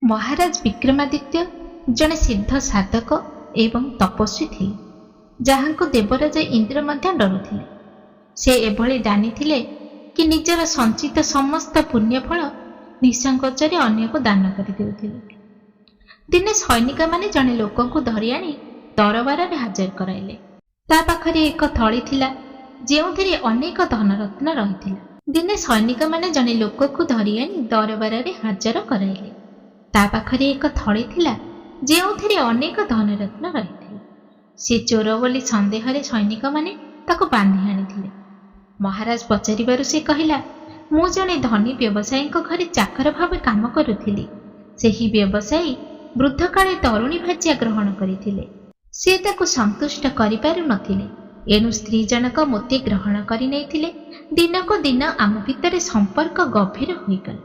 महाराज विक्रमादित्य जड़े सिद्ध साधक एवं तपस्वी थे, जहाँ को देवराज इंद्र मध्य डरुथिले। से एभली जानिथिले कि निजर संचित समस्त पुण्यफल निसंकोचरे अन्य को दान कर देउथिले। दिने सैनिक माने जड़े लोक को धरी आनी दरबार में हाजर कराइले। ता पाखरे एक थली थिला जेउथिरे अनेक धनरत्न रहिथिला। दिने सैनिक माने जड़े लोक को धरी आनी दरबार में हाजर कराइले। ता पाखरे एक थली थिला जेउथिरे अनेक धनरत्न रहिथिले। से चोर बोली संदेह सैनिक माने ताको बांधी आनिथिले। महाराज पचारिबारु से कहिला, मु जने धनी व्यवसायी घरे चाकर भाव काम करुथिली। सेही व्यवसायी वृद्ध काले तरुणी भाज्या ग्रहण करिथिले। से ताको संतुष्ट करि पारु नथिले। एनु स्त्री जनक मोते ग्रहण करि नैथिले। दिनको दिन आम भितर संपर्क गभीर होइगला।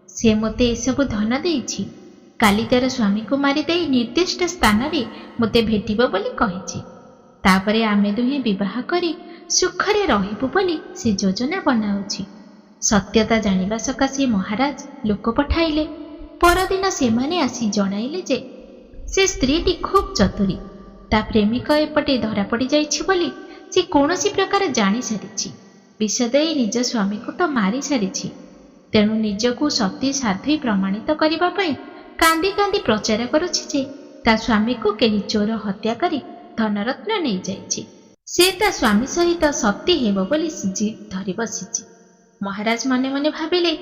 से मोते एसबु धन देइछि। काली तार स्वामी को मारी देई निर्दिष्ट स्थान रे मोते भेटिबो बोली कहिछि। तापरे आमे दुहे विवाह करी सुखरे रहिबु बोली से योजना बनाउछि। सत्यता जानिबा सकाशे महाराज लोक पठाइले। परदिन सेमाने आसी जणाइले जे से स्त्रीटी खूब चतुरी। ता प्रेमिक एपटे धरा पड़ी जाइछि बोली से कौनसी प्रकार जानी सारिछि। विष देई निज स्वामी को तो मारी सारिछि। तेणु निजकू सती साध्वी प्रमाणित करबा पई कांदी कांदी प्रचार करुछि जे ता स्वामी को केही चोर हत्या करी धनरत्न नहीं जाइछि। से ता स्वामी सहित सती हेबो बोली जिद धरि बसिछि। महाराज मने मने भाबिले,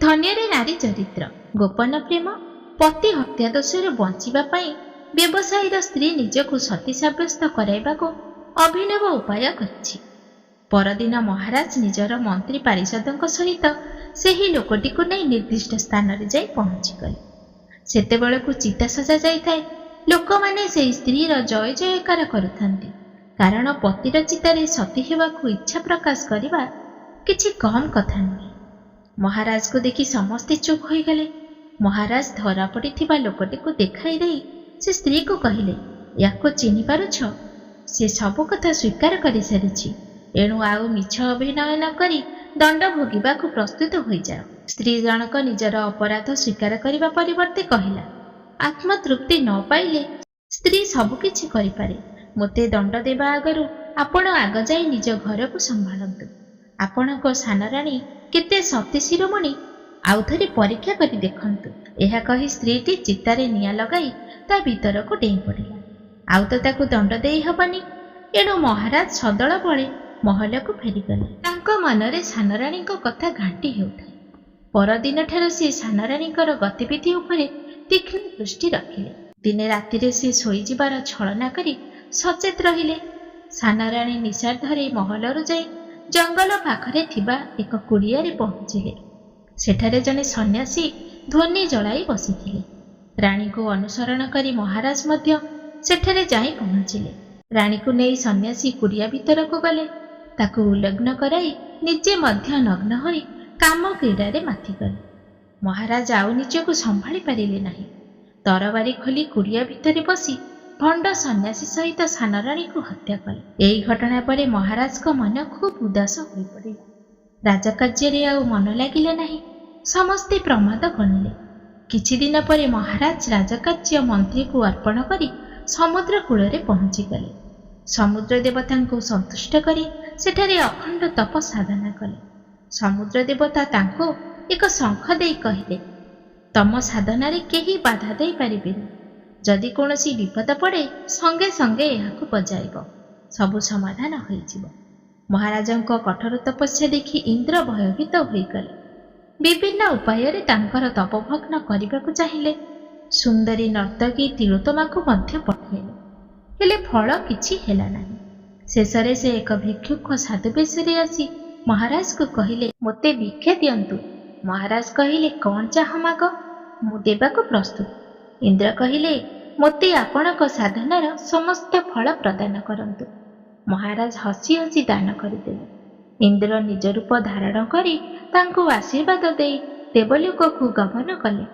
धन्य रे नारी चरित्र, गोपन प्रेम, पति हत्या दोषर बंचिबा पई व्यवसायीर स्त्री निजकू सती साब्यस्त कराइबाको अभिनव उपाय करिछि। परदिन महाराज निजर मंत्री पारिषदଙ୍କ सहित ସେହି ଲୋକଟିକୁ ନେଇ ନିର୍ଦ୍ଦିଷ୍ଟ ସ୍ଥାନରେ ଯାଇ ପହଞ୍ଚିଗଲେ। ସେତେବେଳକୁ ଚିତା ସଜା ଯାଇଥାଏ। ଲୋକମାନେ ସେହି ସ୍ତ୍ରୀର ଜୟ ଜୟକାର କରୁଥାନ୍ତି। କାରଣ ପତିର ଚିତାରେ ସତୀ ହେବାକୁ ଇଚ୍ଛା ପ୍ରକାଶ କରିବା କିଛି କମ୍ କଥା ନୁହେଁ। ମହାରାଜକୁ ଦେଖି ସମସ୍ତେ ଚୁପ୍ ହୋଇଗଲେ। ମହାରାଜ ଧରା ପଡ଼ିଥିବା ଲୋକଟିକୁ ଦେଖାଇ ଦେଇ ସେ ସ୍ତ୍ରୀକୁ କହିଲେ, ୟାକୁ ଚିହ୍ନି ପାରୁଛ? ସେ ସବୁ କଥା ସ୍ୱୀକାର କରିସାରିଛି। ଏଣୁ ଆଉ ମିଛ ଅଭିନୟ ନ କରି ଦଣ୍ଡ ଭୋଗିବାକୁ ପ୍ରସ୍ତୁତ ହୋଇଯାଅ। ସ୍ତ୍ରୀ ଜଣକ ନିଜର ଅପରାଧ ସ୍ୱୀକାର କରିବା ପରିବର୍ତ୍ତେ କହିଲା, ଆତ୍ମତୃପ୍ତି ନ ପାଇଲେ ସ୍ତ୍ରୀ ସବୁକିଛି କରିପାରେ। ମୋତେ ଦଣ୍ଡ ଦେବା ଆଗରୁ ଆପଣ ଆଗ ଯାଇ ନିଜ ଘରକୁ ସମ୍ଭାଳନ୍ତୁ। ଆପଣଙ୍କ ସାନରାଣୀ କେତେ ସତୀ ଶିରୋମଣି ଆଉ ଥରେ ପରୀକ୍ଷା କରି ଦେଖନ୍ତୁ। ଏହା କହି ସ୍ତ୍ରୀଟି ଚିତାରେ ନିଆଁ ଲଗାଇ ତା ଭିତରକୁ ଡେଇଁ ପଡ଼ିଲା। ଆଉ ତ ତାକୁ ଦଣ୍ଡ ଦେଇ ହେବନି। ଏଣୁ ମହାରାଜ ସଦଳ ବଳେ ମହଲକୁ ଫେରିଗଲେ। ତାଙ୍କ ମନରେ ସାନରାଣୀଙ୍କ କଥା ଘାଣ୍ଟି ହେଉଥାଏ। ପରଦିନ ଠାରୁ ସେ ସାନରାଣୀଙ୍କର ଗତିବିଧି ଉପରେ ତୀକ୍ଷ୍ଣ ଦୃଷ୍ଟି ରଖିଲେ। ଦିନେ ରାତିରେ ସେ ଶୋଇଯିବାର ଛଳନା କରି ସଚେତ ରହିଲେ। ସାନରାଣୀ ନିଶାର୍ଦ୍ଧରେ ମହଲରୁ ଯାଇ ଜଙ୍ଗଲ ପାଖରେ ଥିବା ଏକ କୁଡ଼ିଆରେ ପହଞ୍ଚିଲେ। ସେଠାରେ ଜଣେ ସନ୍ନ୍ୟାସୀ ଧ୍ୱନି ଜଳାଇ ବସିଥିଲେ। ରାଣୀକୁ ଅନୁସରଣ କରି ମହାରାଜ ମଧ୍ୟ ସେଠାରେ ଯାଇ ପହଞ୍ଚିଲେ। ରାଣୀକୁ ନେଇ ସନ୍ନ୍ୟାସୀ କୁଡ଼ିଆ ଭିତରକୁ ଗଲେ। ତାକୁ ଉଲଗ୍ନ କରାଇ ନିଜେ ମଧ୍ୟ ନଗ୍ନ ହୋଇ କାମ କ୍ରୀଡ଼ାରେ ମାତିଗଲେ। ମହାରାଜ ଆଉ ନିଜକୁ ସମ୍ଭାଳି ପାରିଲେ ନାହିଁ। ତରବାରୀ ଖୋଲି କୁଡ଼ିଆ ଭିତରେ ବସି ଭଣ୍ଡ ସନ୍ନ୍ୟାସୀ ସହିତ ସାନରାଣୀକୁ ହତ୍ୟା କଲେ। ଏହି ଘଟଣା ପରେ ମହାରାଜଙ୍କ ମନ ଖୁବ୍ ଉଦାସ ହୋଇପଡ଼ିଲା। ରାଜକାର୍ଯ୍ୟରେ ଆଉ ମନ ଲାଗିଲା ନାହିଁ। ସମସ୍ତେ ପ୍ରମାଦ ଗଣିଲେ। କିଛି ଦିନ ପରେ ମହାରାଜ ରାଜକାର୍ଯ୍ୟ ମନ୍ତ୍ରୀକୁ ଅର୍ପଣ କରି ସମୁଦ୍ର କୂଳରେ ପହଞ୍ଚିଗଲେ। ସମୁଦ୍ର ଦେବତାଙ୍କୁ ସନ୍ତୁଷ୍ଟ କରି ସେଠାରେ ଅଖଣ୍ଡ ତପ ସାଧନା କଲେ। ସମୁଦ୍ର ଦେବତା ତାଙ୍କୁ ଏକ ଶଙ୍ଖ ଦେଇ କହିଲେ, ତମ ସାଧନାରେ କେହି ବାଧା ଦେଇପାରିବେନି। ଯଦି କୌଣସି ବିପଦ ପଡ଼େ ସଙ୍ଗେ ସଙ୍ଗେ ଏହାକୁ ବଜାଇବ, ସବୁ ସମାଧାନ ହୋଇଯିବ। ମହାରାଜଙ୍କ କଠୋର ତପସ୍ୟା ଦେଖି ଇନ୍ଦ୍ର ଭୟଭୀତ ହୋଇଗଲେ। ବିଭିନ୍ନ ଉପାୟରେ ତାଙ୍କର ତପଭଗ୍ନ କରିବାକୁ ଚାହିଁଲେ। ସୁନ୍ଦରୀ ନର୍ତ୍ତକୀ ତିଳୋତ୍ତମାକୁ ମଧ୍ୟ ପଠାଇଲେ, ହେଲେ ଫଳ କିଛି ହେଲା ନାହିଁ। ଶେଷରେ ସେ ଏକ ଭିକ୍ଷୁକ ସାଧୁ ବେଶରେ ଆସି ମହାରାଜକୁ କହିଲେ, ମୋତେ ଭିକ୍ଷା ଦିଅନ୍ତୁ। ମହାରାଜ କହିଲେ, କ'ଣ ଚାହ ମାଗ, ମୁଁ ଦେବାକୁ ପ୍ରସ୍ତୁତ। ଇନ୍ଦ୍ର କହିଲେ, ମୋତେ ଆପଣଙ୍କ ସାଧନାର ସମସ୍ତ ଫଳ ପ୍ରଦାନ କରନ୍ତୁ। ମହାରାଜ ହସି ହସି ଦାନ କରିଦେଲେ। ଇନ୍ଦ୍ର ନିଜ ରୂପ ଧାରଣ କରି ତାଙ୍କୁ ଆଶୀର୍ବାଦ ଦେଇ ଦେବଲୋକକୁ ଗମନ କଲେ।